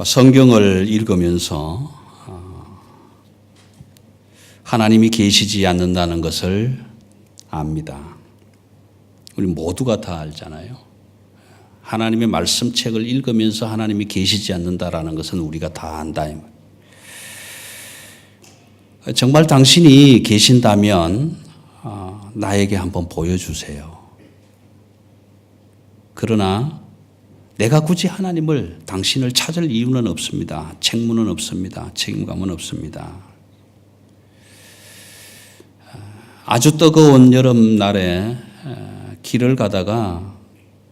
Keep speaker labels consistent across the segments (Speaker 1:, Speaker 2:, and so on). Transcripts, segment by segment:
Speaker 1: 성경을 읽으면서 하나님이 계시지 않는다는 것을 압니다. 우리 모두가 다 알잖아요. 하나님의 말씀책을 읽으면서 하나님이 계시지 않는다라는 것은 우리가 다 안다. 정말 당신이 계신다면 나에게 한번 보여주세요. 그러나 내가 굳이 하나님을, 당신을 찾을 이유는 없습니다. 책무는 없습니다. 책임감은 없습니다. 아주 뜨거운 여름날에 길을 가다가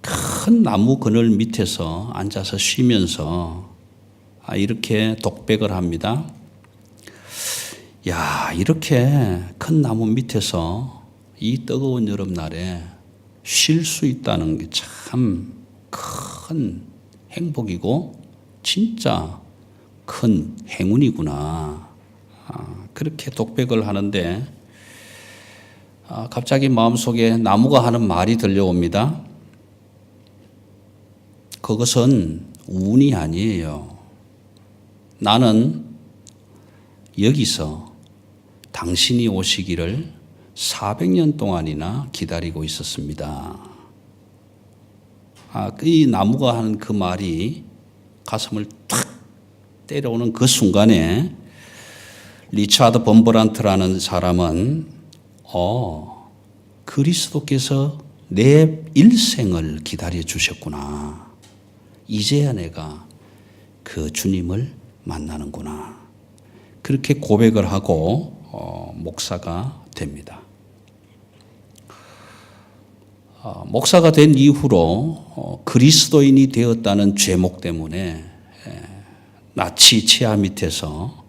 Speaker 1: 큰 나무 그늘 밑에서 앉아서 쉬면서 이렇게 독백을 합니다. 야, 이렇게 큰 나무 밑에서 이 뜨거운 여름날에 쉴 수 있다는 게 참 큰 행복이고 진짜 큰 행운이구나. 그렇게 독백을 하는데 갑자기 마음속에 나무가 하는 말이 들려옵니다. 그것은 운이 아니에요. 나는 여기서 당신이 오시기를 400년 동안이나 기다리고 있었습니다. 이 나무가 하는 그 말이 가슴을 탁 때려오는 그 순간에 리차드 범브란트라는 사람은 그리스도께서 내 일생을 기다려 주셨구나. 이제야 내가 그 주님을 만나는구나. 그렇게 고백을 하고 목사가 됩니다. 목사가 된 이후로 그리스도인이 되었다는 죄목 때문에 나치 치하 밑에서,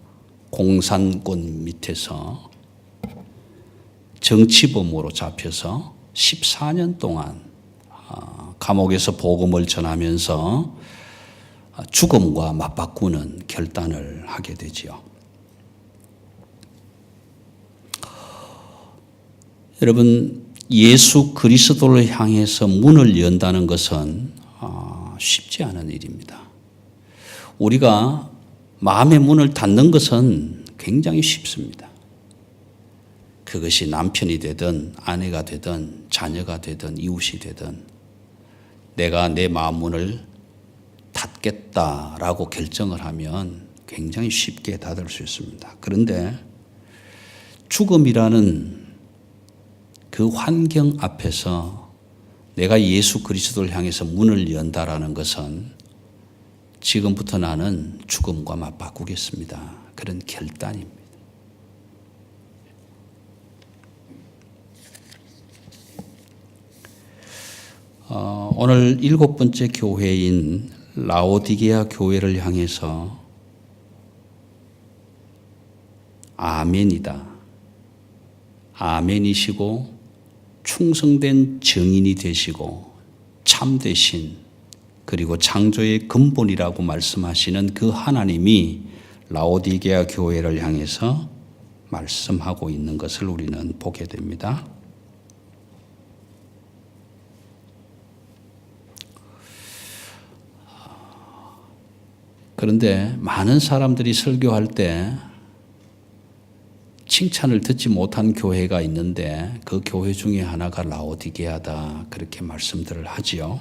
Speaker 1: 공산권 밑에서 정치범으로 잡혀서 14년 동안 감옥에서 복음을 전하면서 죽음과 맞바꾸는 결단을 하게 되지요. 여러분, 예수 그리스도를 향해서 문을 연다는 것은 쉽지 않은 일입니다. 우리가 마음의 문을 닫는 것은 굉장히 쉽습니다. 그것이 남편이 되든 아내가 되든 자녀가 되든 이웃이 되든 내가 내 마음 문을 닫겠다라고 결정을 하면 굉장히 쉽게 닫을 수 있습니다. 그런데 죽음이라는 그 환경 앞에서 내가 예수 그리스도를 향해서 문을 연다라는 것은 지금부터 나는 죽음과 맞바꾸겠습니다. 그런 결단입니다. 오늘 7번째 교회인 라오디게아 교회를 향해서 아멘이다. 아멘이시고 충성된 증인이 되시고 참되신, 그리고 창조의 근본이라고 말씀하시는 그 하나님이 라오디게아 교회를 향해서 말씀하고 있는 것을 우리는 보게 됩니다. 그런데 많은 사람들이 설교할 때 칭찬을 듣지 못한 교회가 있는데 그 교회 중에 하나가 라오디게아다, 그렇게 말씀들을 하지요.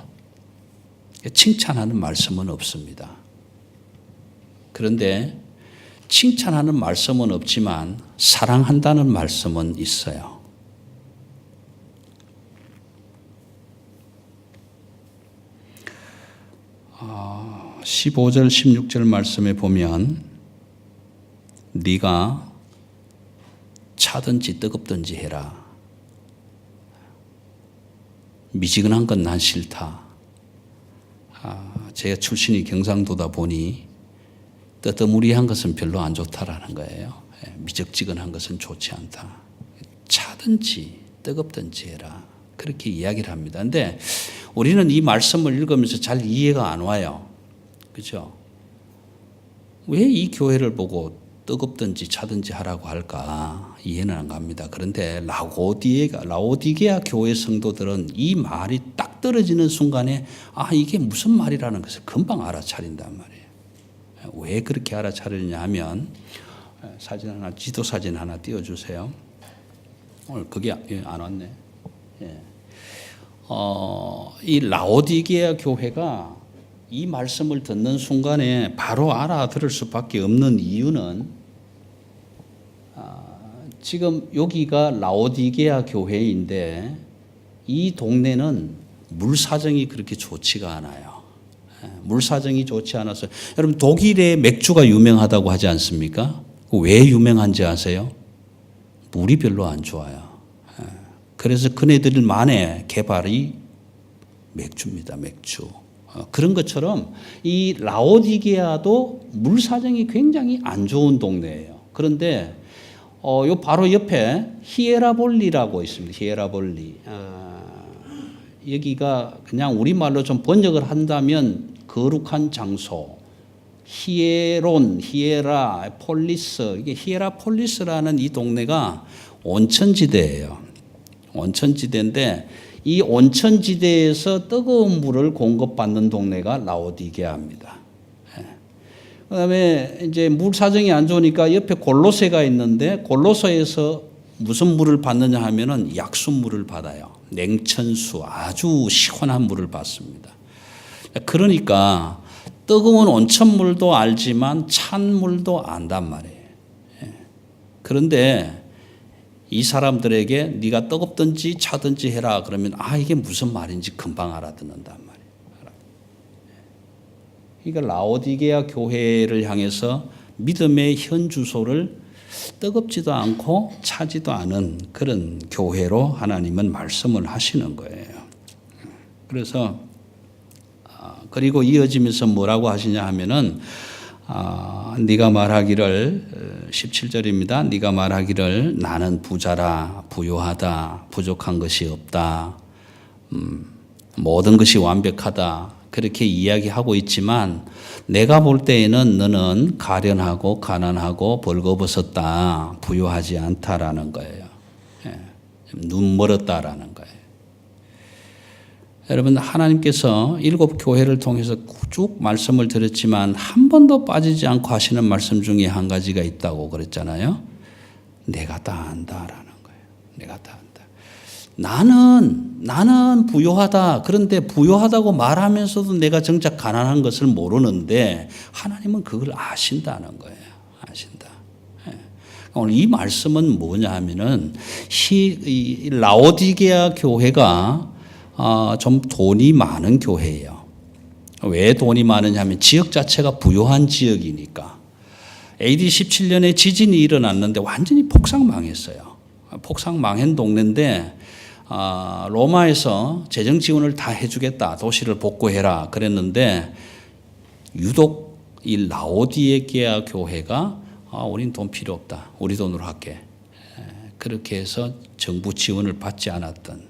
Speaker 1: 칭찬하는 말씀은 없습니다. 그런데 칭찬하는 말씀은 없지만 사랑한다는 말씀은 있어요. 어, 15절 16절 말씀에 보면 네가 차든지 뜨겁든지 해라. 미지근한 건 난 싫다. 제가 출신이 경상도다 보니 뜨뜨무리한 것은 별로 안 좋다라는 거예요. 미적지근한 것은 좋지 않다. 차든지 뜨겁든지 해라. 그렇게 이야기를 합니다. 그런데 우리는 이 말씀을 읽으면서 잘 이해가 안 와요. 그렇죠? 왜 이 교회를 보고 뜨겁든지 차든지 하라고 할까 이해는 안 갑니다. 그런데 라오디게아 교회 성도들은 이 말이 딱 떨어지는 순간에 이게 무슨 말이라는 것을 금방 알아차린단 말이에요. 왜 그렇게 알아차렸냐 하면 사진 하나, 지도 사진 하나 띄워주세요. 오늘 그게 안 왔네. 예. 이 라오디게아 교회가 이 말씀을 듣는 순간에 바로 알아들을 수밖에 없는 이유는 지금 여기가 라오디게아 교회인데 이 동네는 물 사정이 그렇게 좋지가 않아요. 물 사정이 좋지 않아서 여러분 독일의 맥주가 유명하다고 하지 않습니까? 왜 유명한지 아세요? 물이 별로 안 좋아요. 그래서 그네들만의 개발이 맥주입니다. 맥주. 그런 것처럼 이 라오디게아도 물 사정이 굉장히 안 좋은 동네예요. 그런데 요 바로 옆에 히에라볼리라고 있습니다. 히에라볼리. 여기가 그냥 우리말로 좀 번역을 한다면 거룩한 장소. 히에론, 히에라, 폴리스. 이게 히에라폴리스라는 이 동네가 온천지대예요. 온천지대인데 이 온천지대에서 뜨거운 물을 공급받는 동네가 라오디게아입니다. 그다음에 이제 물 사정이 안 좋으니까 옆에 골로새가 있는데 골로새에서 무슨 물을 받느냐 하면은 약수물을 받아요. 냉천수 아주 시원한 물을 받습니다. 그러니까 뜨거운 온천물도 알지만 찬 물도 안단 말이에요. 그런데 이 사람들에게 네가 뜨겁든지 차든지 해라 그러면 이게 무슨 말인지 금방 알아듣는단 말이에요. 그러니까 라오디게아 교회를 향해서 믿음의 현 주소를 뜨겁지도 않고 차지도 않은 그런 교회로 하나님은 말씀을 하시는 거예요. 그래서 그리고 이어지면서 뭐라고 하시냐 하면은 네가 말하기를 17절입니다. 네가 말하기를 나는 부자라 부유하다 부족한 것이 없다 모든 것이 완벽하다 그렇게 이야기하고 있지만 내가 볼 때에는 너는 가련하고 가난하고 벌거벗었다 부유하지 않다라는 거예요. 눈 멀었다라는 거예요. 여러분 하나님께서 7 교회를 통해서 쭉 말씀을 드렸지만 한 번도 빠지지 않고 하시는 말씀 중에 한 가지가 있다고 그랬잖아요. 내가 다 안다라는 거예요. 내가 다 안다. 나는 부유하다. 그런데 부유하다고 말하면서도 내가 정작 가난한 것을 모르는데 하나님은 그걸 아신다는 거예요. 아신다. 오늘 이 말씀은 뭐냐 하면은 라오디게아 교회가 좀 돈이 많은 교회예요. 왜 돈이 많으냐 하면 지역 자체가 부유한 지역이니까. AD 17년에 지진이 일어났는데 완전히 폭삭망했어요. 폭삭망한 동네인데 로마에서 재정 지원을 다 해주겠다. 도시를 복구해라. 그랬는데 유독 이 라오디게아 교회가 우린 돈 필요 없다. 우리 돈으로 할게. 그렇게 해서 정부 지원을 받지 않았던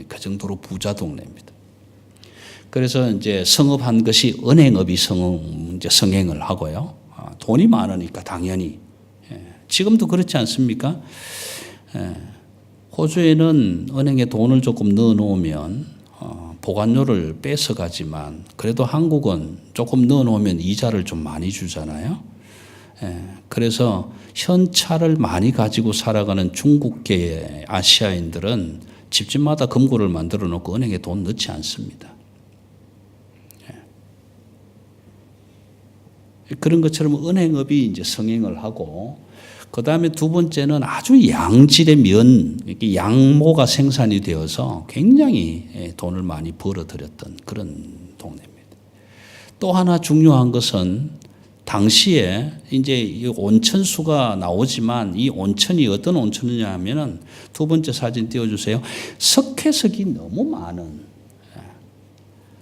Speaker 1: 그 정도로 부자 동네입니다. 그래서 이제 성업한 것이 은행업이 성행을 하고요. 돈이 많으니까 당연히. 지금도 그렇지 않습니까? 호주에는 은행에 돈을 조금 넣어 놓으면 보관료를 뺏어가지만 그래도 한국은 조금 넣어 놓으면 이자를 좀 많이 주잖아요. 그래서 현찰을 많이 가지고 살아가는 중국계 아시아인들은 집집마다 금고를 만들어 놓고 은행에 돈 넣지 않습니다. 그런 것처럼 은행업이 이제 성행을 하고, 그 다음에 두 번째는 아주 양질의 양모가 생산이 되어서 굉장히 돈을 많이 벌어들였던 그런 동네입니다. 또 하나 중요한 것은 당시에 이제 이 온천수가 나오지만 이 온천이 어떤 온천이냐 하면은 두 번째 사진 띄워주세요. 석회석이 너무 많은.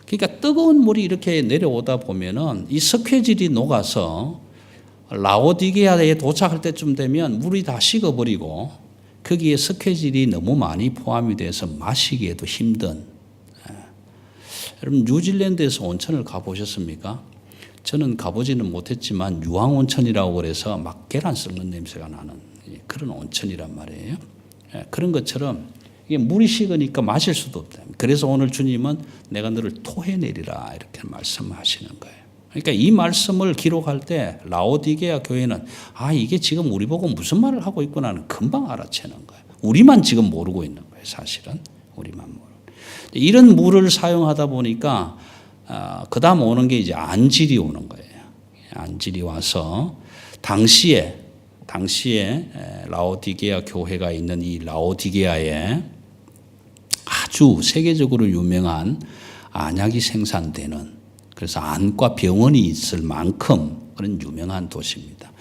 Speaker 1: 그러니까 뜨거운 물이 이렇게 내려오다 보면은 이 석회질이 녹아서 라오디게아에 도착할 때쯤 되면 물이 다 식어버리고 거기에 석회질이 너무 많이 포함이 돼서 마시기에도 힘든. 여러분 뉴질랜드에서 온천을 가보셨습니까? 저는 가보지는 못했지만 유황온천이라고 그래서 막 계란 썩는 냄새가 나는 그런 온천이란 말이에요. 그런 것처럼 이게 물이 식으니까 마실 수도 없다. 그래서 오늘 주님은 내가 너를 토해내리라 이렇게 말씀하시는 거예요. 그러니까 이 말씀을 기록할 때 라오디게아 교회는 이게 지금 우리 보고 무슨 말을 하고 있구나는 금방 알아채는 거예요. 우리만 지금 모르고 있는 거예요. 사실은 우리만 모르고. 이런 물을 사용하다 보니까 그 다음 오는 게 이제 안질이 오는 거예요. 안질이 와서 당시에 라오디게아 교회가 있는 이 라오디게아에 아주 세계적으로 유명한 안약이 생산되는, 그래서 안과 병원이 있을 만큼 그런 유명한 도시입니다.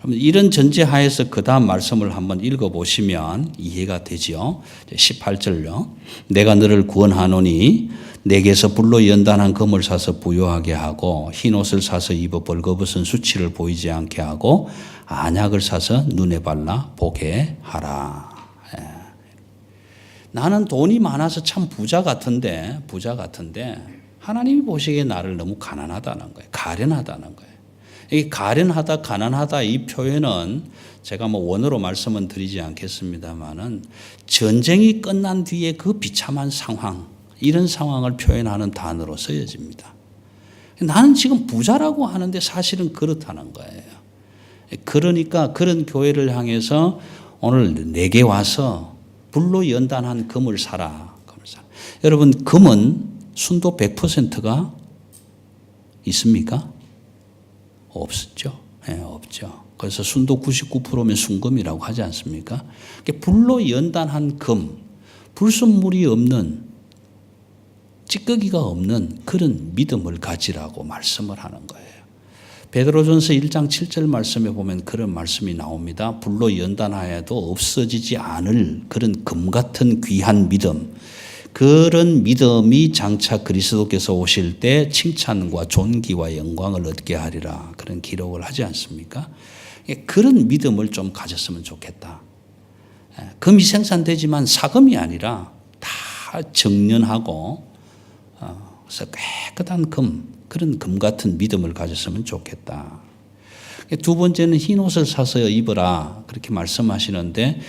Speaker 1: 이런 전제하에서 그 다음 말씀을 한번 읽어보시면 이해가 되죠. 18절요. 내가 너를 구원하노니 내게서 불로 연단한 금을 사서 부요하게 하고 흰옷을 사서 입어 벌거벗은 수치를 보이지 않게 하고 안약을 사서 눈에 발라 보게 하라. 나는 돈이 많아서 참 부자 같은데 하나님이 보시기에 나를 너무 가난하다는 거예요. 가련하다는 거예요. 이 가련하다, 가난하다 이 표현은 제가 원어로 말씀은 드리지 않겠습니다만은 전쟁이 끝난 뒤에 그 비참한 상황, 이런 상황을 표현하는 단어로 쓰여집니다. 나는 지금 부자라고 하는데 사실은 그렇다는 거예요. 그러니까 그런 교회를 향해서 오늘 내게 와서 불로 연단한 금을 사라. 여러분, 금은 순도 100%가 있습니까? 없죠. 없죠. 그래서 순도 99%면 순금이라고 하지 않습니까? 불로 연단한 금, 불순물이 없는, 찌꺼기가 없는 그런 믿음을 가지라고 말씀을 하는 거예요. 베드로전서 1장 7절 말씀에 보면 그런 말씀이 나옵니다. 불로 연단하여도 없어지지 않을 그런 금 같은 귀한 믿음, 그런 믿음이 장차 그리스도께서 오실 때 칭찬과 존귀와 영광을 얻게 하리라, 그런 기록을 하지 않습니까? 그런 믿음을 좀 가졌으면 좋겠다. 금이 생산되지만 사금이 아니라 다 정련하고 그래서 깨끗한 금, 그런 금 같은 믿음을 가졌으면 좋겠다. 두 번째는 흰옷을 사서 입어라, 그렇게 말씀하시는데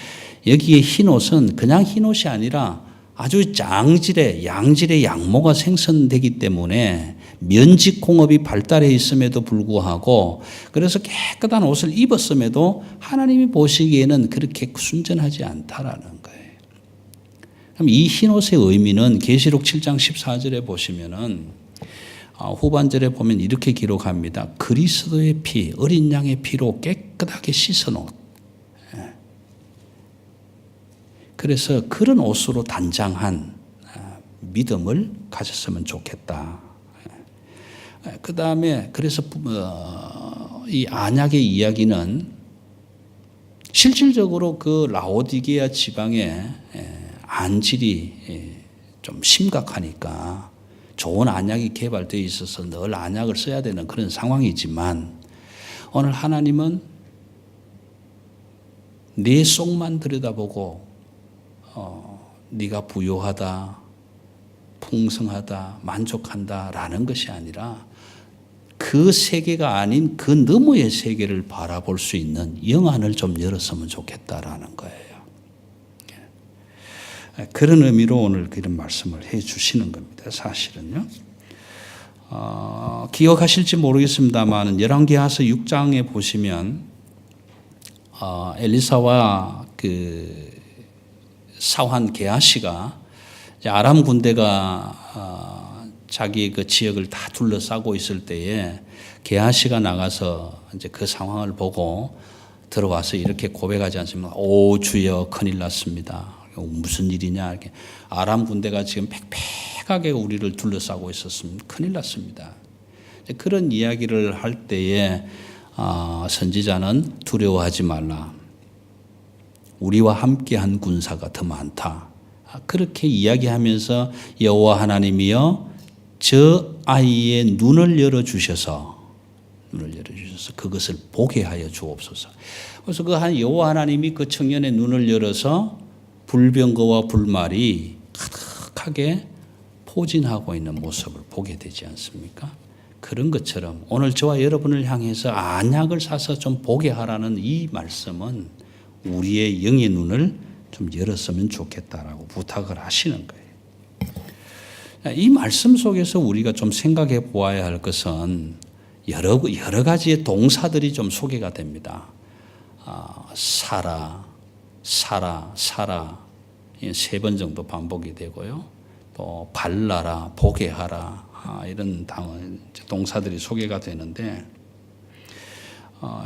Speaker 1: 여기에 흰옷은 그냥 흰옷이 아니라 아주 양질의 양모가 생성되기 때문에 면직공업이 발달해 있음에도 불구하고, 그래서 깨끗한 옷을 입었음에도 하나님이 보시기에는 그렇게 순전하지 않다라는 거예요. 그럼 이 흰옷의 의미는 계시록 7장 14절에 보시면은 후반절에 보면 이렇게 기록합니다. 그리스도의 피, 어린 양의 피로 깨끗하게 씻은 옷. 그래서 그런 옷으로 단장한 믿음을 가졌으면 좋겠다. 그 다음에 그래서 이 안약의 이야기는 실질적으로 그 라오디게아 지방의 안질이 좀 심각하니까 좋은 안약이 개발되어 있어서 늘 안약을 써야 되는 그런 상황이지만, 오늘 하나님은 내 속만 들여다보고 네가 부요하다, 풍성하다, 만족한다라는 것이 아니라 그 세계가 아닌 그 너머의 세계를 바라볼 수 있는 영안을 좀 열었으면 좋겠다라는 거예요. 그런 의미로 오늘 그런 말씀을 해 주시는 겁니다. 사실은요. 기억하실지 모르겠습니다만 열왕기하서 6장에 보시면 엘리사와 그 사환 게하시가 아람 군대가 자기 그 지역을 다 둘러싸고 있을 때에 게하시가 나가서 이제 그 상황을 보고 들어와서 이렇게 고백하지 않습니까? 오 주여, 큰일 났습니다. 무슨 일이냐? 이렇게 아람 군대가 지금 팩팩하게 우리를 둘러싸고 있었으면 큰일 났습니다. 그런 이야기를 할 때에 선지자는 두려워하지 말라. 우리와 함께한 군사가 더 많다. 그렇게 이야기하면서 여호와 하나님이여 저 아이의 눈을 열어주셔서 그것을 보게 하여 주옵소서. 그래서 그 여호와 하나님이 그 청년의 눈을 열어서 불병거와 불말이 가득하게 포진하고 있는 모습을 보게 되지 않습니까? 그런 것처럼 오늘 저와 여러분을 향해서 안약을 사서 좀 보게 하라는 이 말씀은 우리의 영의 눈을 좀 열었으면 좋겠다라고 부탁을 하시는 거예요. 이 말씀 속에서 우리가 좀 생각해 보아야 할 것은 여러 가지의 동사들이 좀 소개가 됩니다. 살아, 살아, 살아. 3번 정도 반복이 되고요. 또 발라라, 보게 하라. 이런 동사들이 소개가 되는데,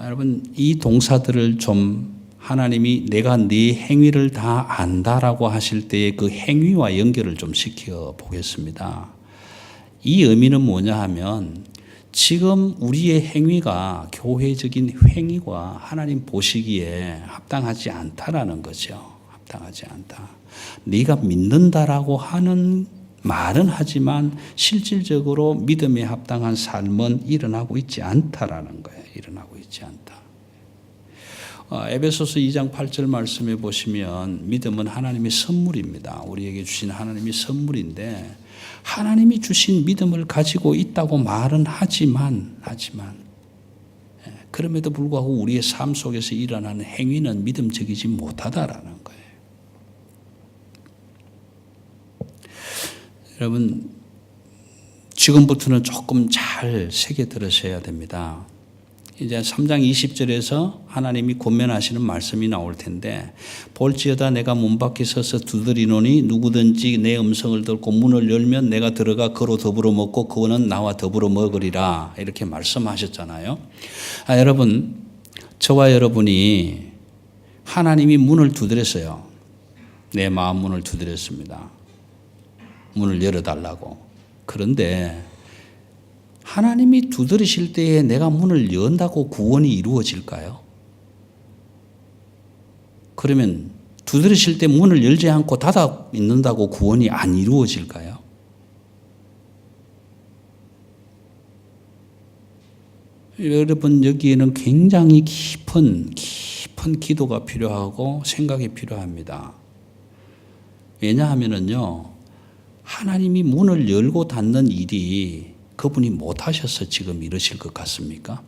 Speaker 1: 여러분, 이 동사들을 좀 하나님이 내가 네 행위를 다 안다라고 하실 때의 그 행위와 연결을 좀 시켜 보겠습니다. 이 의미는 뭐냐 하면 지금 우리의 행위가 교회적인 행위와 하나님 보시기에 합당하지 않다라는 거죠. 합당하지 않다. 네가 믿는다라고 하는 말은 하지만 실질적으로 믿음에 합당한 삶은 일어나고 있지 않다라는 거예요. 일어나고 있지 않다. 에베소서 2장 8절 말씀에 보시면 믿음은 하나님의 선물입니다. 우리에게 주신 하나님의 선물인데 하나님이 주신 믿음을 가지고 있다고 말은 하지만 그럼에도 불구하고 우리의 삶 속에서 일어나는 행위는 믿음적이지 못하다라는 거예요. 여러분, 지금부터는 조금 잘 새겨 들으셔야 됩니다. 이제 3장 20절에서 하나님이 권면하시는 말씀이 나올 텐데, 볼지어다 내가 문 밖에 서서 두드리노니 누구든지 내 음성을 듣고 문을 열면 내가 들어가 그로 더불어 먹고 그는 나와 더불어 먹으리라, 이렇게 말씀하셨잖아요. 여러분, 저와 여러분이 하나님이 문을 두드렸어요. 내 마음 문을 두드렸습니다. 문을 열어달라고. 그런데 하나님이 두드리실 때에 내가 문을 연다고 구원이 이루어질까요? 그러면 두드리실 때 문을 열지 않고 닫아 있는다고 구원이 안 이루어질까요? 여러분, 여기에는 굉장히 깊은 기도가 필요하고 생각이 필요합니다. 왜냐하면요, 하나님이 문을 열고 닫는 일이 그분이 못하셔서 지금 이러실 것 같습니까?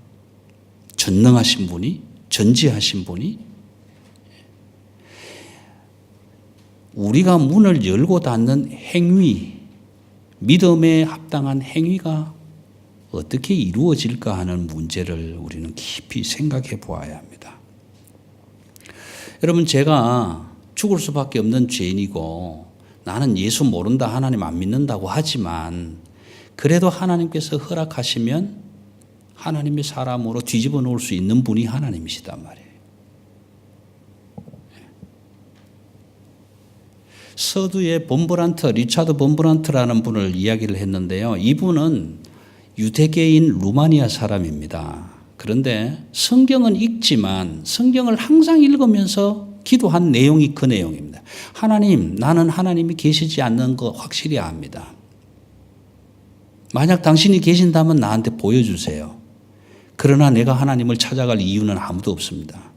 Speaker 1: 전능하신 분이, 전지하신 분이. 우리가 문을 열고 닫는 행위, 믿음에 합당한 행위가 어떻게 이루어질까 하는 문제를 우리는 깊이 생각해 보아야 합니다. 여러분, 제가 죽을 수밖에 없는 죄인이고 나는 예수 모른다, 하나님 안 믿는다고 하지만 그래도 하나님께서 허락하시면 하나님의 사람으로 뒤집어 놓을 수 있는 분이 하나님이시단 말이에요. 서두에 리차드 범브란트라는 분을 이야기를 했는데요. 이분은 유대계인 루마니아 사람입니다. 그런데 성경은 읽지만 성경을 항상 읽으면서 기도한 내용이 그 내용입니다. 하나님, 나는 하나님이 계시지 않는 거 확실히 압니다. 만약 당신이 계신다면 나한테 보여주세요. 그러나 내가 하나님을 찾아갈 이유는 아무도 없습니다.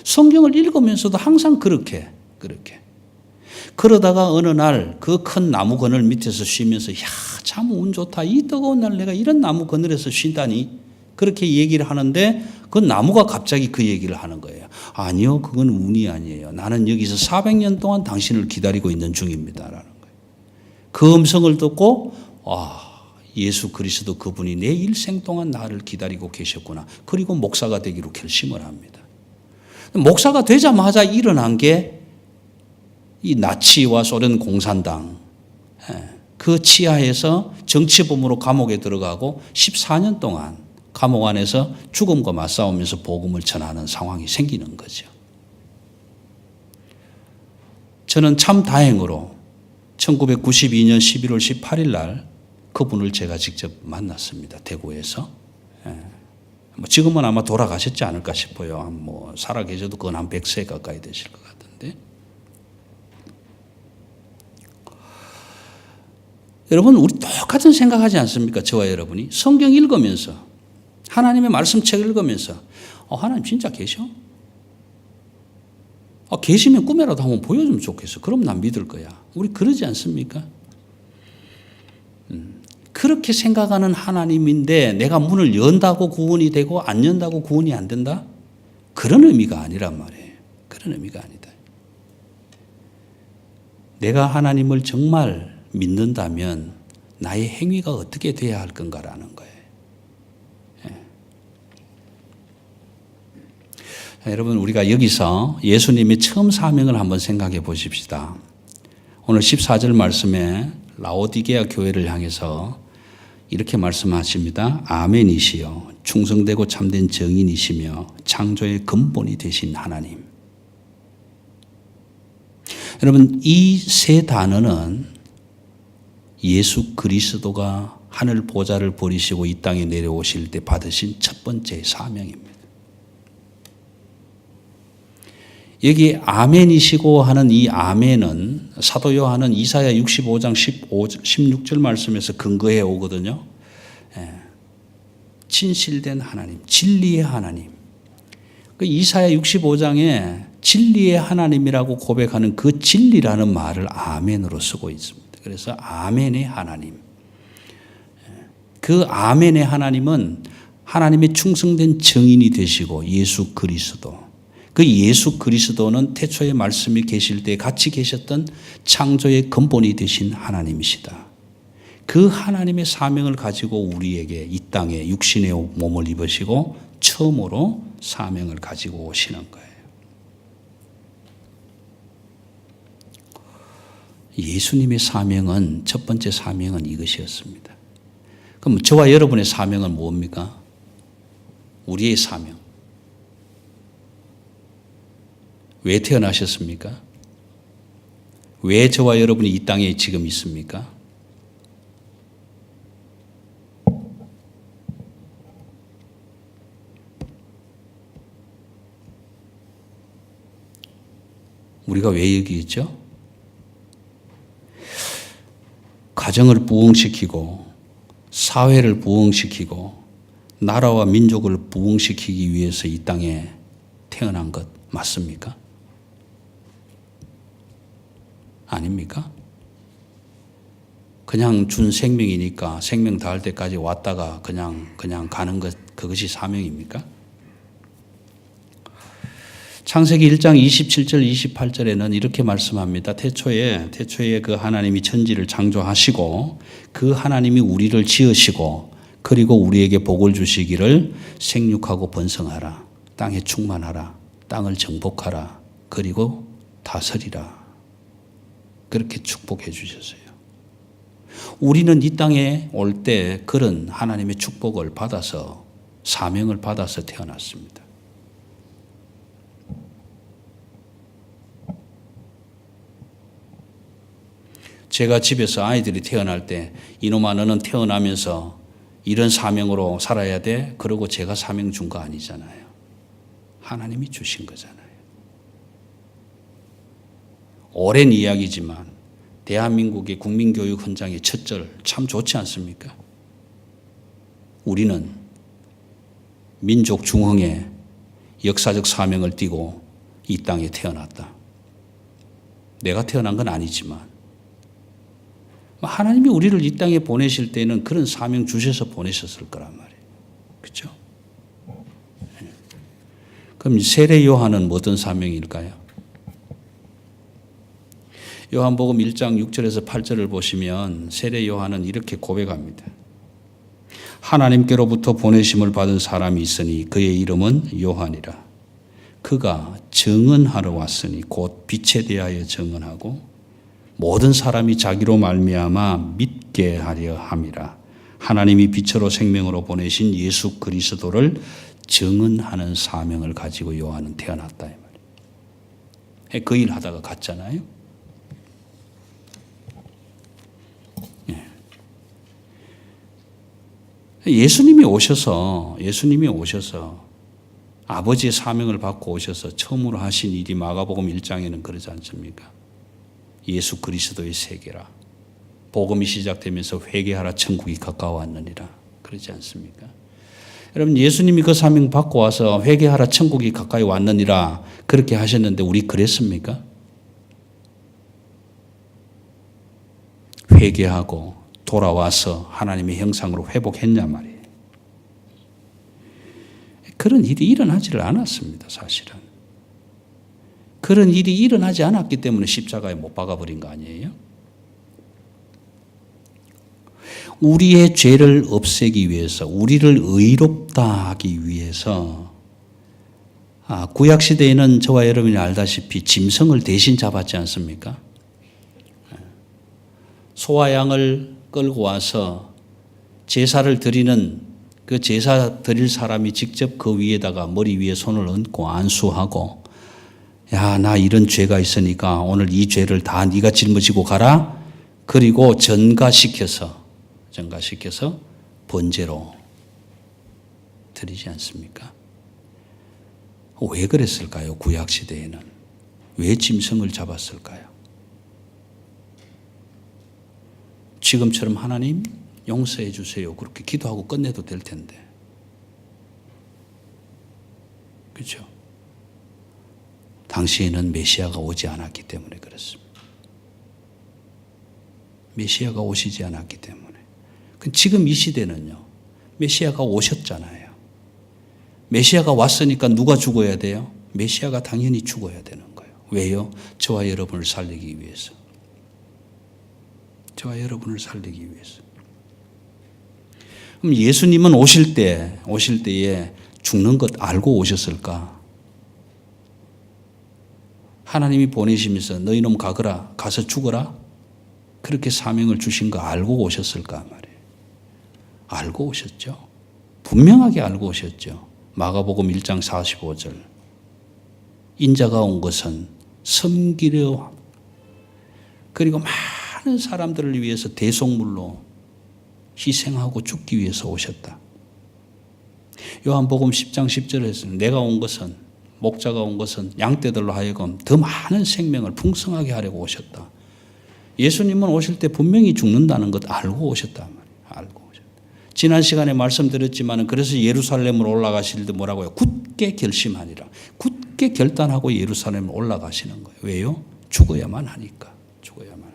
Speaker 1: 성경을 읽으면서도 항상 그렇게. 그러다가 어느 날 그 큰 나무 그늘 밑에서 쉬면서, 참 운 좋다. 이 뜨거운 날 내가 이런 나무 그늘에서 쉰다니. 그렇게 얘기를 하는데 그 나무가 갑자기 그 얘기를 하는 거예요. 아니요, 그건 운이 아니에요. 나는 여기서 400년 동안 당신을 기다리고 있는 중입니다라는 거예요. 그 음성을 듣고 예수 그리스도 그분이 내 일생 동안 나를 기다리고 계셨구나. 그리고 목사가 되기로 결심을 합니다. 목사가 되자마자 일어난 게 이 나치와 소련 공산당 그 치하에서 정치범으로 감옥에 들어가고 14년 동안 감옥 안에서 죽음과 맞싸우면서 복음을 전하는 상황이 생기는 거죠. 저는 참 다행으로 1992년 11월 18일 날 그분을 제가 직접 만났습니다. 대구에서. 지금은 아마 돌아가셨지 않을까 싶어요. 살아 계셔도 그건 한 100세 가까이 되실 것 같은데. 여러분, 우리 똑같은 생각하지 않습니까? 저와 여러분이 성경 읽으면서, 하나님의 말씀책 읽으면서, 하나님 진짜 계셔? 계시면 꿈에라도 한번 보여주면 좋겠어. 그럼 난 믿을 거야. 우리 그러지 않습니까? 그렇게 생각하는 하나님인데 내가 문을 연다고 구원이 되고 안 연다고 구원이 안 된다? 그런 의미가 아니란 말이에요. 그런 의미가 아니다. 내가 하나님을 정말 믿는다면 나의 행위가 어떻게 돼야 할 건가라는 거예요. 여러분, 우리가 여기서 예수님의 처음 사명을 한번 생각해 보십시다. 오늘 14절 말씀에 라오디게아 교회를 향해서 이렇게 말씀하십니다. 아멘이시여 충성되고 참된 정인이시며 창조의 근본이 되신 하나님. 여러분, 이 세 단어는 예수 그리스도가 하늘 보좌를 버리시고 이 땅에 내려오실 때 받으신 첫 번째 사명입니다. 여기 아멘이시고 하는 이 아멘은 사도 요한은 이사야 65장 16절 말씀에서 근거해 오거든요. 진실된 하나님, 진리의 하나님. 그 이사야 65장에 진리의 하나님이라고 고백하는 그 진리라는 말을 아멘으로 쓰고 있습니다. 그래서 아멘의 하나님. 그 아멘의 하나님은 하나님의 충성된 증인이 되시고 예수 그리스도. 그 예수 그리스도는 태초에 말씀이 계실 때 같이 계셨던 창조의 근본이 되신 하나님이시다. 그 하나님의 사명을 가지고 우리에게 이 땅에 육신의 몸을 입으시고 처음으로 사명을 가지고 오시는 거예요. 예수님의 사명은 첫 번째 사명은 이것이었습니다. 그럼 저와 여러분의 사명은 뭡니까? 우리의 사명. 왜 태어나셨습니까? 왜 저와 여러분이 이 땅에 지금 있습니까? 우리가 왜 여기 있죠? 가정을 부흥시키고 사회를 부흥시키고 나라와 민족을 부흥시키기 위해서 이 땅에 태어난 것 맞습니까? 아닙니까? 그냥 준 생명이니까 생명 다할 때까지 왔다가 그냥 가는 것, 그것이 사명입니까? 창세기 1장 27절 28절에는 이렇게 말씀합니다. 태초에 그 하나님이 천지를 창조하시고 그 하나님이 우리를 지으시고 그리고 우리에게 복을 주시기를 생육하고 번성하라. 땅에 충만하라. 땅을 정복하라. 그리고 다스리라. 그렇게 축복해 주셨어요. 우리는 이 땅에 올 때 그런 하나님의 축복을 받아서 사명을 받아서 태어났습니다. 제가 집에서 아이들이 태어날 때 이놈아 너는 태어나면서 이런 사명으로 살아야 돼. 그러고 제가 사명 준 거 아니잖아요. 하나님이 주신 거잖아요. 오랜 이야기지만 대한민국의 국민교육 헌장의 첫 절 참 좋지 않습니까? 우리는 민족 중흥의 역사적 사명을 띠고 이 땅에 태어났다. 내가 태어난 건 아니지만 하나님이 우리를 이 땅에 보내실 때는 그런 사명 주셔서 보내셨을 거란 말이에요. 그렇죠? 그럼 세례 요한은 어떤 사명일까요? 요한복음 1장 6절에서 8절을 보시면 세례 요한은 이렇게 고백합니다. 하나님께로부터 보내심을 받은 사람이 있으니 그의 이름은 요한이라. 그가 증언하러 왔으니 곧 빛에 대하여 증언하고 모든 사람이 자기로 말미암아 믿게 하려 함이라. 하나님이 빛으로 생명으로 보내신 예수 그리스도를 증언하는 사명을 가지고 요한은 태어났다 이 말이에요. 그 일 하다가 갔잖아요. 예수님이 오셔서 아버지의 사명을 받고 오셔서 처음으로 하신 일이 마가복음 1장에는 그러지 않습니까? 예수 그리스도의 세계라. 복음이 시작되면서 회개하라 천국이 가까워왔느니라. 그러지 않습니까? 여러분 예수님이 그 사명 받고 와서 회개하라 천국이 가까이 왔느니라 그렇게 하셨는데 우리 그랬습니까? 회개하고 돌아와서 하나님의 형상으로 회복했냐 말이에요. 그런 일이 일어나지를 않았습니다. 사실은. 그런 일이 일어나지 않았기 때문에 십자가에 못 박아버린 거 아니에요? 우리의 죄를 없애기 위해서, 우리를 의롭다 하기 위해서 구약 시대에는 저와 여러분이 알다시피 짐승을 대신 잡았지 않습니까? 소와 양을 끌고 와서 제사를 드리는 그 제사 드릴 사람이 직접 그 위에다가 머리 위에 손을 얹고 안수하고, 야, 나 이런 죄가 있으니까 오늘 이 죄를 다 네가 짊어지고 가라. 그리고 전가시켜서 번제로 드리지 않습니까? 왜 그랬을까요? 구약 시대에는 왜 짐승을 잡았을까요? 지금처럼 하나님 용서해 주세요 그렇게 기도하고 끝내도 될 텐데, 그렇죠? 당시에는 메시아가 오지 않았기 때문에 그렇습니다. 메시아가 오시지 않았기 때문에. 지금 이 시대는요, 메시아가 오셨잖아요. 메시아가 왔으니까 누가 죽어야 돼요? 메시아가 당연히 죽어야 되는 거예요. 왜요? 저와 여러분을 살리기 위해서. 저와 여러분을 살리기 위해서. 그럼 예수님은 오실 때에 죽는 것 알고 오셨을까? 하나님이 보내시면서 너희놈 가서 죽어라. 그렇게 사명을 주신 거 알고 오셨을까 말이에요. 알고 오셨죠. 분명하게 알고 오셨죠. 마가복음 1장 45절. 인자가 온 것은 섬기려, 그리고 많은 사람들을 위해서 대속물로 희생하고 죽기 위해서 오셨다. 요한복음 10장 10절에서 내가 온 것은, 목자가 온 것은 양떼들로 하여금 더 많은 생명을 풍성하게 하려고 오셨다. 예수님은 오실 때 분명히 죽는다는 것 알고 오셨단 말이에요. 알고 오셨다. 지난 시간에 말씀드렸지만 그래서 예루살렘으로 올라가실 때 뭐라고요? 굳게 결심하니라. 굳게 결단하고 예루살렘으로 올라가시는 거예요. 왜요? 죽어야만 하니까. 죽어야만 하니까.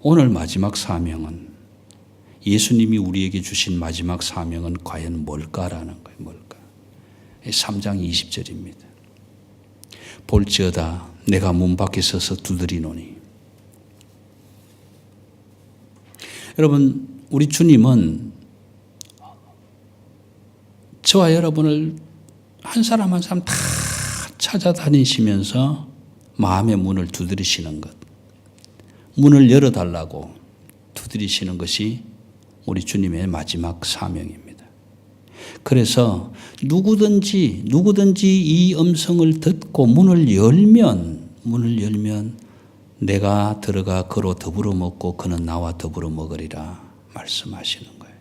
Speaker 1: 오늘 마지막 사명은, 예수님이 우리에게 주신 마지막 사명은 과연 뭘까라는 거예요. 뭘까? 3장 20절입니다. 볼지어다 내가 문 밖에 서서 두드리노니. 여러분, 우리 주님은 저와 여러분을 한 사람 한 사람 다 찾아다니시면서 마음의 문을 두드리시는 것, 문을 열어달라고 두드리시는 것이 우리 주님의 마지막 사명입니다. 그래서 누구든지 이 음성을 듣고 문을 열면 내가 들어가 그로 더불어 먹고 그는 나와 더불어 먹으리라 말씀하시는 거예요.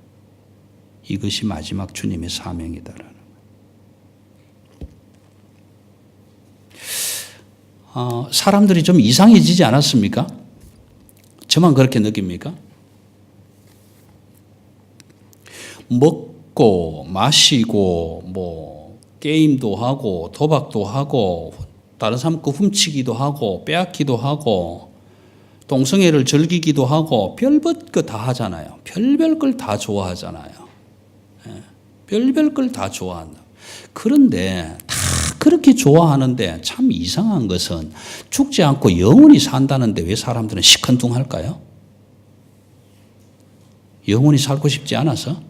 Speaker 1: 이것이 마지막 주님의 사명이다라는 거예요. 사람들이 좀 이상해지지 않았습니까? 저만 그렇게 느낍니까? 먹고 마시고 게임도 하고 도박도 하고 다른 사람 거 훔치기도 하고 빼앗기도 하고 동성애를 즐기기도 하고 별것 거 다 하잖아요. 별별 걸 다 좋아하잖아요. 별별 걸 다 좋아한다. 그런데 다 그렇게 좋아하는데 참 이상한 것은 죽지 않고 영원히 산다는데 왜 사람들은 시큰둥할까요? 영원히 살고 싶지 않아서?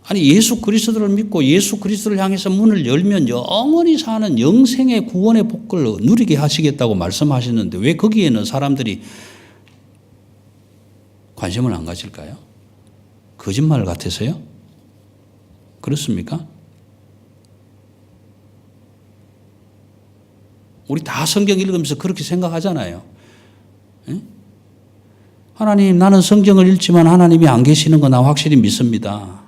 Speaker 1: 아니, 예수 그리스도를 믿고 예수 그리스도를 향해서 문을 열면 영원히 사는 영생의 구원의 복을 누리게 하시겠다고 말씀하셨는데 왜 거기에는 사람들이 관심을 안 가질까요? 거짓말 같아서요? 그렇습니까? 우리 다 성경 읽으면서 그렇게 생각하잖아요. 에? 하나님, 나는 성경을 읽지만 하나님이 안 계시는 거 나 확실히 믿습니다.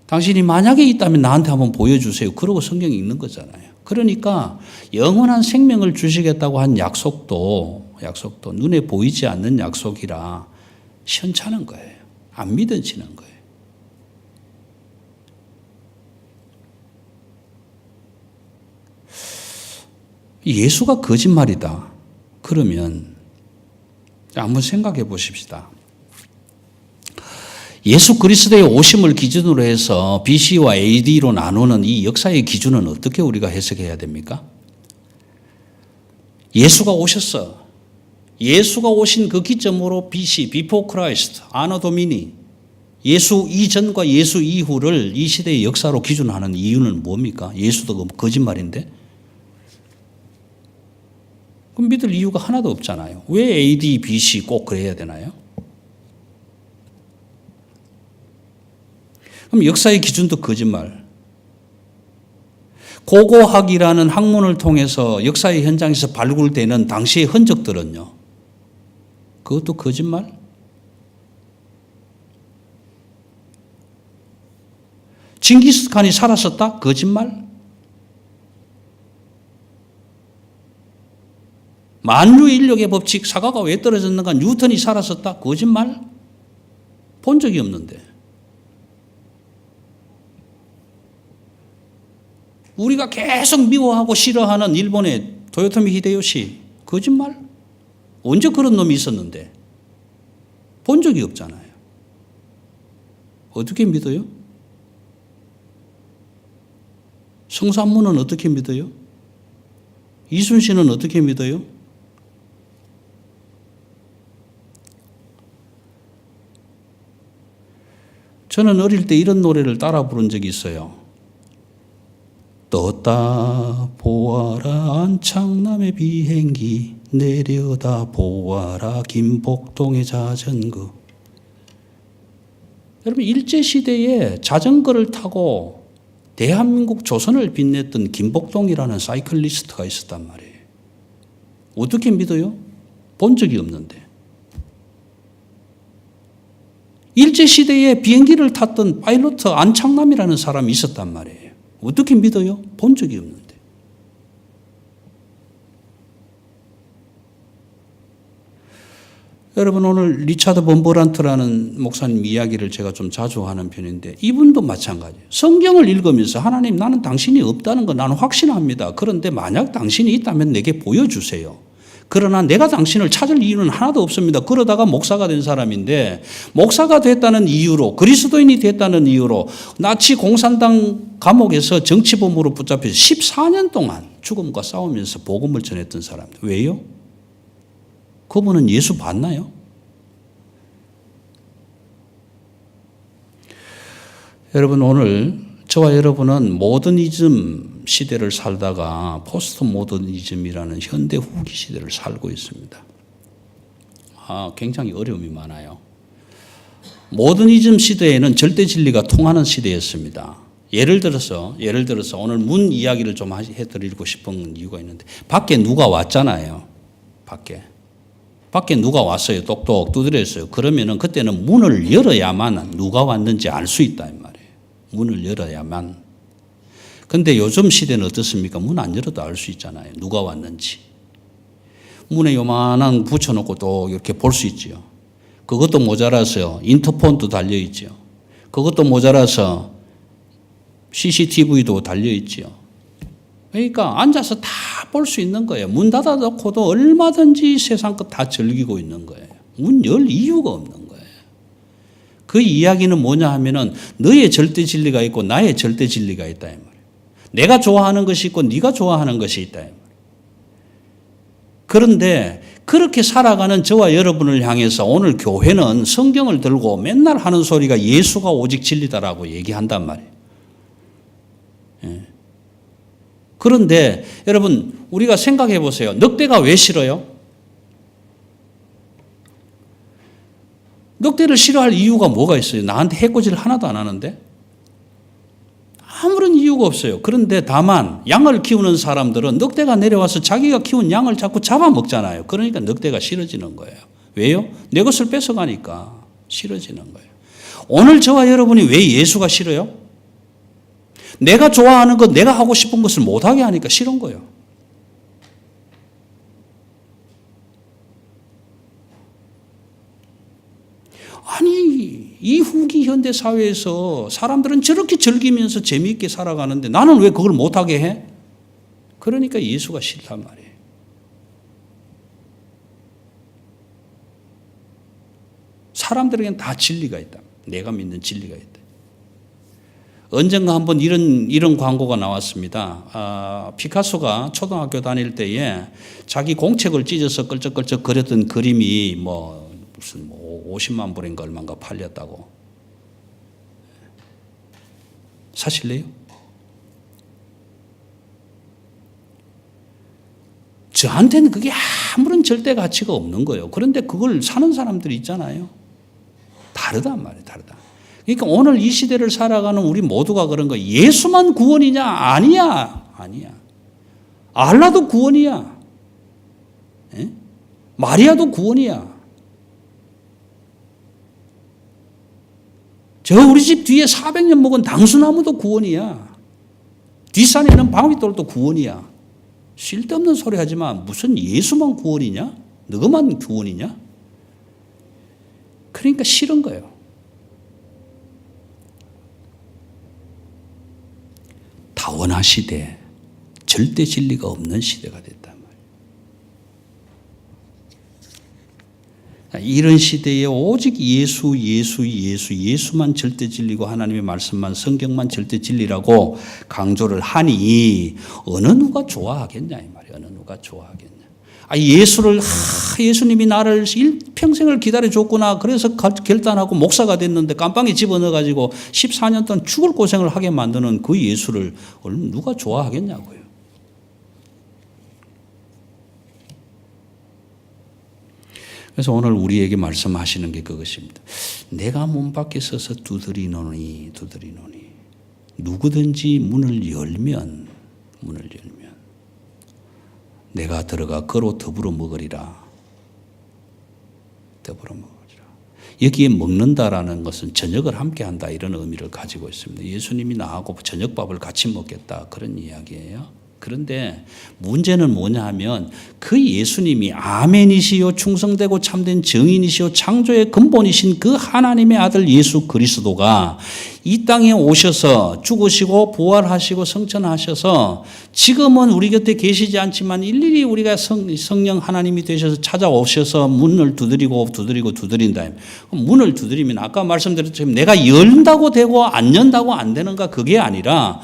Speaker 1: 당신이 만약에 있다면 나한테 한번 보여주세요. 그러고 성경 읽는 거잖아요. 그러니까 영원한 생명을 주시겠다고 한 약속도 눈에 보이지 않는 약속이라 시원찮은 거예요. 안 믿어지는 거예요. 예수가 거짓말이다. 그러면 한번 생각해 보십시다. 예수 그리스도의 오심을 기준으로 해서 BC와 AD로 나누는 이 역사의 기준은 어떻게 우리가 해석해야 됩니까? 예수가 오셨어. 예수가 오신 그 기점으로 BC, Before Christ, Anno Domini, 예수 이전과 예수 이후를 이 시대의 역사로 기준하는 이유는 뭡니까? 예수도 거짓말인데? 그럼 믿을 이유가 하나도 없잖아요. 왜 AD, BC 꼭 그래야 되나요? 그럼 역사의 기준도 거짓말. 고고학이라는 학문을 통해서 역사의 현장에서 발굴되는 당시의 흔적들은요. 그것도 거짓말? 징기스칸이 살았었다? 거짓말? 만유인력의 법칙, 사과가 왜 떨어졌는가? 뉴턴이 살았었다? 거짓말? 본 적이 없는데. 우리가 계속 미워하고 싫어하는 일본의 도요토미 히데요시, 거짓말? 언제 그런 놈이 있었는데? 본 적이 없잖아요. 어떻게 믿어요? 성산문은 어떻게 믿어요? 이순신은 어떻게 믿어요? 저는 어릴 때 이런 노래를 따라 부른 적이 있어요. 떴다 보아라 안창남의 비행기, 내려다 보아라 김복동의 자전거. 여러분, 일제시대에 자전거를 타고 대한민국 조선을 빛냈던 김복동이라는 사이클리스트가 있었단 말이에요. 어떻게 믿어요? 본 적이 없는데. 일제시대에 비행기를 탔던 파일로트 안창남이라는 사람이 있었단 말이에요. 어떻게 믿어요? 본 적이 없는데. 여러분, 오늘 리차드 본버란트라는 목사님 이야기를 제가 좀 자주 하는 편인데 이분도 마찬가지예요. 성경을 읽으면서 하나님, 나는 당신이 없다는 거 나는 확신합니다. 그런데 만약 당신이 있다면 내게 보여주세요. 그러나 내가 당신을 찾을 이유는 하나도 없습니다. 그러다가 목사가 된 사람인데, 목사가 됐다는 이유로, 그리스도인이 됐다는 이유로 나치 공산당 감옥에서 정치범으로 붙잡혀서 14년 동안 죽음과 싸우면서 복음을 전했던 사람들. 왜요? 그분은 예수 봤나요? 여러분, 오늘 저와 여러분은 모더니즘 시대를 살다가 포스트 모더니즘이라는 현대 후기 시대를 살고 있습니다. 굉장히 어려움이 많아요. 모더니즘 시대에는 절대 진리가 통하는 시대였습니다. 예를 들어서 오늘 문 이야기를 좀 해드리고 싶은 이유가 있는데, 밖에 누가 왔잖아요. 밖에 누가 왔어요. 똑똑 두드렸어요. 그러면은 그때는 문을 열어야만 누가 왔는지 알 수 있다 이 말이에요. 문을 열어야만. 근데 요즘 시대는 어떻습니까? 문 안 열어도 알 수 있잖아요. 누가 왔는지. 문에 요만한 붙여놓고 또 이렇게 볼 수 있죠. 그것도 모자라서 인터폰도 달려있죠. 그것도 모자라서 CCTV도 달려있죠. 그러니까 앉아서 다 볼 수 있는 거예요. 문 닫아놓고도 얼마든지 세상 것 다 즐기고 있는 거예요. 문 열 이유가 없는 거예요. 그 이야기는 뭐냐 하면은 너의 절대 진리가 있고 나의 절대 진리가 있다 이 말이에요. 내가 좋아하는 것이 있고 네가 좋아하는 것이 있다 이 말이에요. 그런데 그렇게 살아가는 저와 여러분을 향해서 오늘 교회는 성경을 들고 맨날 하는 소리가 예수가 오직 진리다라고 얘기한단 말이에요. 예. 그런데 여러분, 우리가 생각해 보세요. 늑대가 왜 싫어요? 늑대를 싫어할 이유가 뭐가 있어요? 나한테 해코지를 하나도 안 하는데? 아무런 이유가 없어요. 그런데 다만 양을 키우는 사람들은 늑대가 내려와서 자기가 키운 양을 자꾸 잡아먹잖아요. 그러니까 늑대가 싫어지는 거예요. 왜요? 내 것을 뺏어가니까 싫어지는 거예요. 오늘 저와 여러분이 왜 예수가 싫어요? 내가 좋아하는 것, 내가 하고 싶은 것을 못하게 하니까 싫은 거예요. 아니, 이 후기 현대 사회에서 사람들은 저렇게 즐기면서 재미있게 살아가는데 나는 왜 그걸 못하게 해? 그러니까 예수가 싫단 말이에요. 사람들에겐 다 진리가 있다. 내가 믿는 진리가 있다. 언젠가 한번 이런 광고가 나왔습니다. 피카소가 초등학교 다닐 때에 자기 공책을 찢어서 끌적끌적 그렸던 그림이 무슨 50만 불인가 얼마인가 팔렸다고. 사실래요? 저한테는 그게 아무런 절대 가치가 없는 거예요. 그런데 그걸 사는 사람들이 있잖아요. 다르단 말이에요. 다르다. 그러니까 오늘 이 시대를 살아가는 우리 모두가 그런 거예요. 예수만 구원이냐? 아니야. 아니야. 알라도 구원이야. 에? 마리아도 구원이야. 저 우리 집 뒤에 400년 먹은 당수나무도 구원이야. 뒷산에 있는 방울돌도 구원이야. 쓸데없는 소리 하지만 무슨 예수만 구원이냐? 너만 구원이냐? 그러니까 싫은 거예요. 다원화 시대, 절대 진리가 없는 시대가 됐단 말이에요. 이런 시대에 오직 예수만 절대 진리고 하나님의 말씀만, 성경만 절대 진리라고 강조를 하니 어느 누가 좋아하겠냐 이 말이에요. 어느 누가 좋아하겠냐. 예수님이 나를 일평생을 기다려줬구나. 그래서 결단하고 목사가 됐는데 깜빵에 집어넣어가지고 14년 동안 죽을 고생을 하게 만드는 그 예수를 누가 좋아하겠냐고요. 그래서 오늘 우리에게 말씀하시는 게 그것입니다. 내가 문 밖에 서서 두드리노니 누구든지 문을 열면 내가 들어가 그로 더불어 먹으리라. 여기에 먹는다라는 것은 저녁을 함께 한다 이런 의미를 가지고 있습니다. 예수님이 나하고 저녁밥을 같이 먹겠다 그런 이야기예요. 그런데 문제는 뭐냐 하면 그 예수님이 아멘이시요 충성되고 참된 정인이시요 창조의 근본이신 그 하나님의 아들 예수 그리스도가 이 땅에 오셔서 죽으시고 부활하시고 성천하셔서 지금은 우리 곁에 계시지 않지만 일일이 우리가 성령 하나님이 되셔서 찾아오셔서 문을 두드린다. 문을 두드리면 아까 말씀드렸지만 내가 열다고 되고 안 연다고 안 되는가 그게 아니라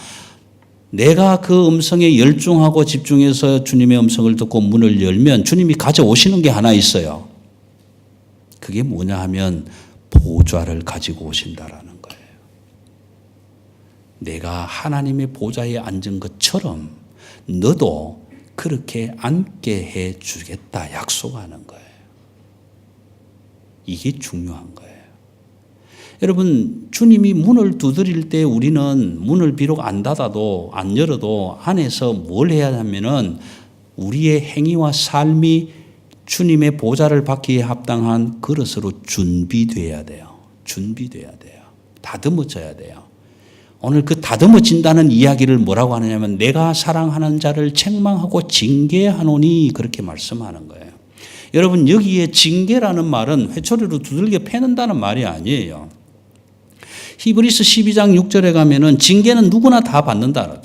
Speaker 1: 내가 그 음성에 열중하고 집중해서 주님의 음성을 듣고 문을 열면 주님이 가져오시는 게 하나 있어요. 그게 뭐냐 하면 보좌를 가지고 오신다라는 거예요. 내가 하나님의 보좌에 앉은 것처럼 너도 그렇게 앉게 해 주겠다 약속하는 거예요. 이게 중요한 거예요. 여러분, 주님이 문을 두드릴 때 우리는 문을 비록 안 닫아도 안 열어도 안에서 뭘 해야 하면은 우리의 행위와 삶이 주님의 보좌를 받기에 합당한 그릇으로 준비돼야 돼요. 다듬어져야 돼요. 오늘 그 다듬어진다는 이야기를 뭐라고 하느냐면 내가 사랑하는 자를 책망하고 징계하노니 그렇게 말씀하는 거예요. 여러분, 여기에 징계라는 말은 회초리로 두들겨 패는다는 말이 아니에요. 히브리서 12장 6절에 가면은 징계는 누구나 다 받는다.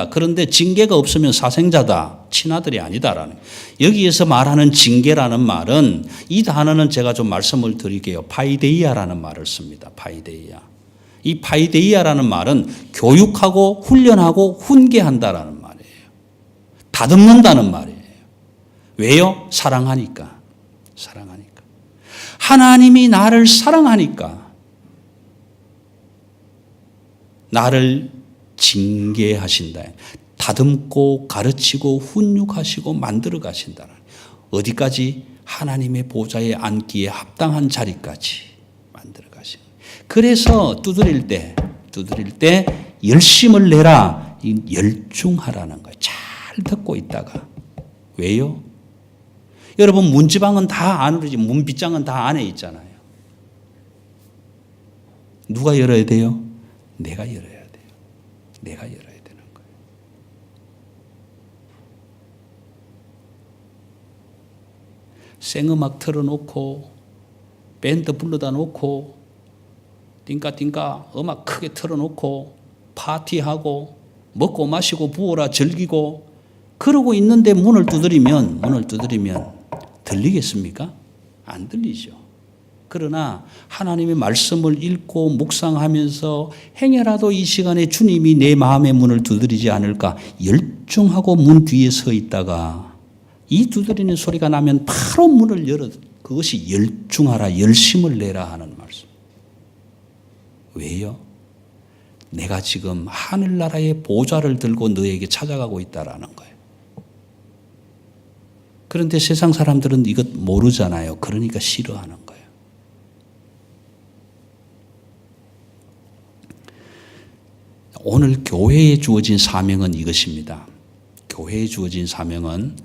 Speaker 1: 그런데 징계가 없으면 사생자다. 친아들이 아니다라는. 여기에서 말하는 징계라는 말은 이 단어는 제가 좀 말씀을 드릴게요. 파이데이아라는 말을 씁니다. 파이데이아. 이 파이데이아라는 말은 교육하고 훈련하고 훈계한다라는 말이에요. 다듬는다는 말이에요. 왜요? 사랑하니까. 하나님이 나를 사랑하니까 나를 징계하신다. 다듬고 가르치고 훈육하시고 만들어 가신다. 어디까지? 하나님의 보좌에 앉기에 합당한 자리까지 만들어 가신. 그래서 두드릴 때 열심을 내라. 열중하라는 거예요. 잘 듣고 있다가. 왜요? 여러분, 문지방은 다 안으로, 문빗장은 다 안에 있잖아요. 누가 열어야 돼요? 내가 열어야 돼요. 내가 열어야 되는 거예요. 생음악 틀어놓고 밴드 불러다 놓고 띵까띵까 음악 크게 틀어놓고 파티하고 먹고 마시고 부어라 즐기고 그러고 있는데 문을 두드리면 들리겠습니까? 안 들리죠. 그러나 하나님의 말씀을 읽고 묵상하면서 행여라도 이 시간에 주님이 내 마음의 문을 두드리지 않을까 열중하고 문 뒤에 서 있다가 이 두드리는 소리가 나면 바로 문을 열어, 그것이 열중하라, 열심을 내라 하는 말씀. 왜요? 내가 지금 하늘나라의 보좌를 들고 너에게 찾아가고 있다라는 거예요. 그런데 세상 사람들은 이것 모르잖아요. 그러니까 싫어하는 거예요. 오늘 교회에 주어진 사명은 이것입니다. 교회에 주어진 사명은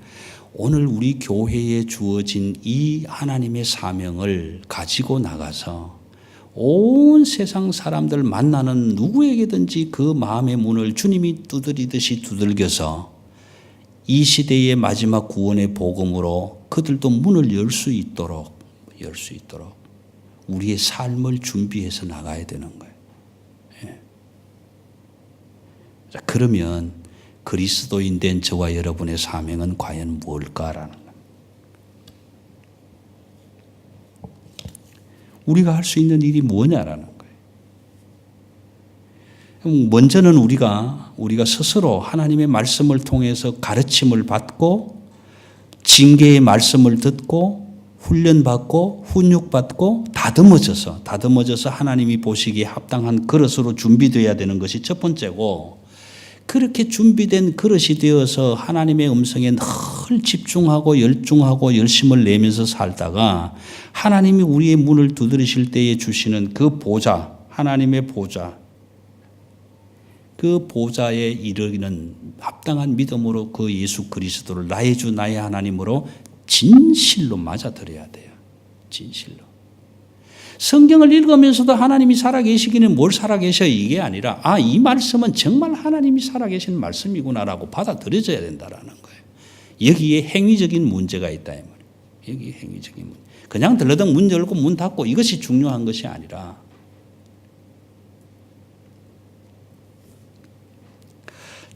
Speaker 1: 오늘 우리 교회에 주어진 이 하나님의 사명을 가지고 나가서 온 세상 사람들 만나는 누구에게든지 그 마음의 문을 주님이 두드리듯이 두들겨서 이 시대의 마지막 구원의 복음으로 그들도 문을 열 수 있도록 우리의 삶을 준비해서 나가야 되는 거예요. 예. 자, 그러면 그리스도인 된 저와 여러분의 사명은 과연 뭘까라는 거예요. 우리가 할 수 있는 일이 뭐냐라는 거예요. 먼저는 우리가 스스로 하나님의 말씀을 통해서 가르침을 받고 징계의 말씀을 듣고 훈련받고 훈육받고 다듬어져서 하나님이 보시기에 합당한 그릇으로 준비되어야 되는 것이 첫 번째고, 그렇게 준비된 그릇이 되어서 하나님의 음성에 늘 집중하고 열중하고 열심을 내면서 살다가 하나님이 우리의 문을 두드리실 때에 주시는 그 보좌, 하나님의 보좌, 그 보좌에 이르기는 합당한 믿음으로 그 예수 그리스도를 나의 주 나의 하나님으로 진실로 맞아들여야 돼요. 진실로. 성경을 읽으면서도 하나님이 살아계시기는 뭘 살아계셔 이게 아니라 이 말씀은 정말 하나님이 살아계시는 말씀이구나라고 받아들여져야 된다라는 거예요. 여기에 행위적인 문제가 있다 이 말이에요. 여기에 행위적인 문제. 그냥 들러덩 문 열고 문 닫고 이것이 중요한 것이 아니라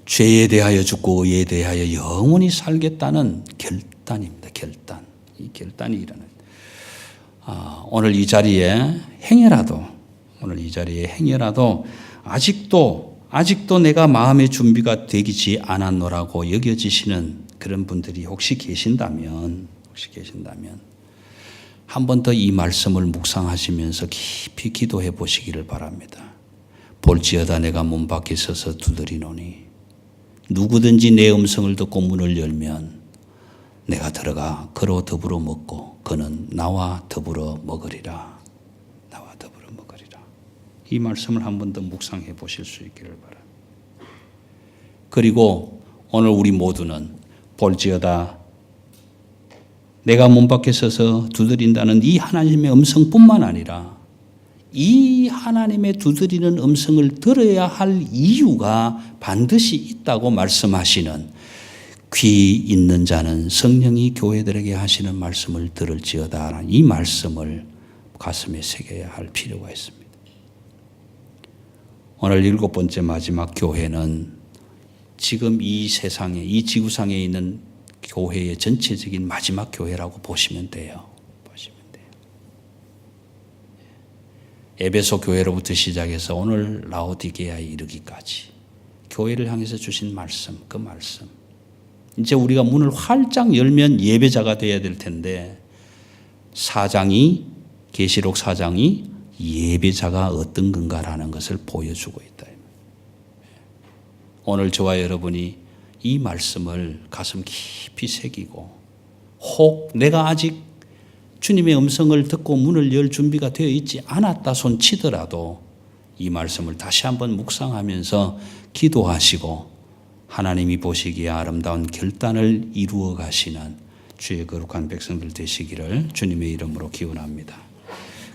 Speaker 1: 죄에 대하여 죽고 의에 대하여 영원히 살겠다는 결단입니다. 결단. 이 결단이 일어나요. 오늘 이 자리에 행여라도 아직도 내가 마음의 준비가 되지 않았노라고 여겨지시는 그런 분들이 혹시 계신다면 한 번 더 이 말씀을 묵상하시면서 깊이 기도해 보시기를 바랍니다. 볼지어다 내가 문 밖에 서서 두드리노니 누구든지 내 음성을 듣고 문을 열면 내가 들어가 그로 더불어 먹고 그는 나와 더불어 먹으리라. 나와 더불어 먹으리라. 이 말씀을 한 번 더 묵상해 보실 수 있기를 바랍니다. 그리고 오늘 우리 모두는 볼지어다 내가 문 밖에 서서 두드린다는 이 하나님의 음성뿐만 아니라 이 하나님의 두드리는 음성을 들어야 할 이유가 반드시 있다고 말씀하시는 귀 있는 자는 성령이 교회들에게 하시는 말씀을 들을지어다. 이 말씀을 가슴에 새겨야 할 필요가 있습니다. 오늘 7번째 마지막 교회는 지금 이 세상에, 이 지구상에 있는 교회의 전체적인 마지막 교회라고 보시면 돼요. 에베소 교회로부터 시작해서 오늘 라오디게아에 이르기까지 교회를 향해서 주신 말씀, 그 말씀. 이제 우리가 문을 활짝 열면 예배자가 되어야 될 텐데 계시록 4장이 예배자가 어떤 건가라는 것을 보여주고 있다. 오늘 저와 여러분이 이 말씀을 가슴 깊이 새기고 혹 내가 아직 주님의 음성을 듣고 문을 열 준비가 되어 있지 않았다 손치더라도 이 말씀을 다시 한번 묵상하면서 기도하시고 하나님이 보시기에 아름다운 결단을 이루어 가시는 주의 거룩한 백성들 되시기를 주님의 이름으로 기원합니다.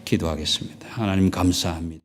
Speaker 1: 기도하겠습니다. 하나님 감사합니다.